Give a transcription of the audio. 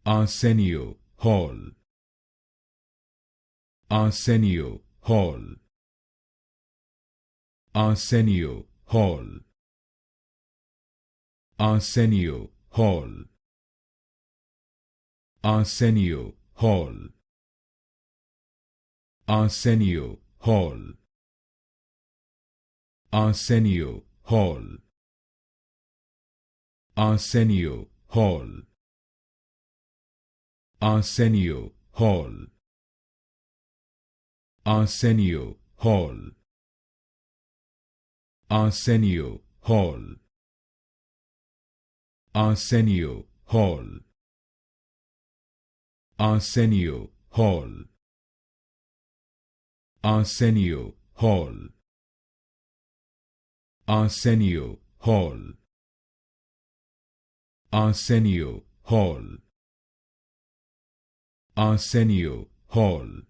Arsenio Hall, Arsenio Hall, Arsenio Hall, Arsenio Hall, Arsenio Hall, Arsenio Hall, Arsenio Hall, Arsenio Hall, Arsenio Hall, Arsenio Hall, Arsenio Hall, Arsenio Hall, Arsenio Hall, Arsenio Hall, Arsenio Hall, Arsenio Hall, Arsenio Hall,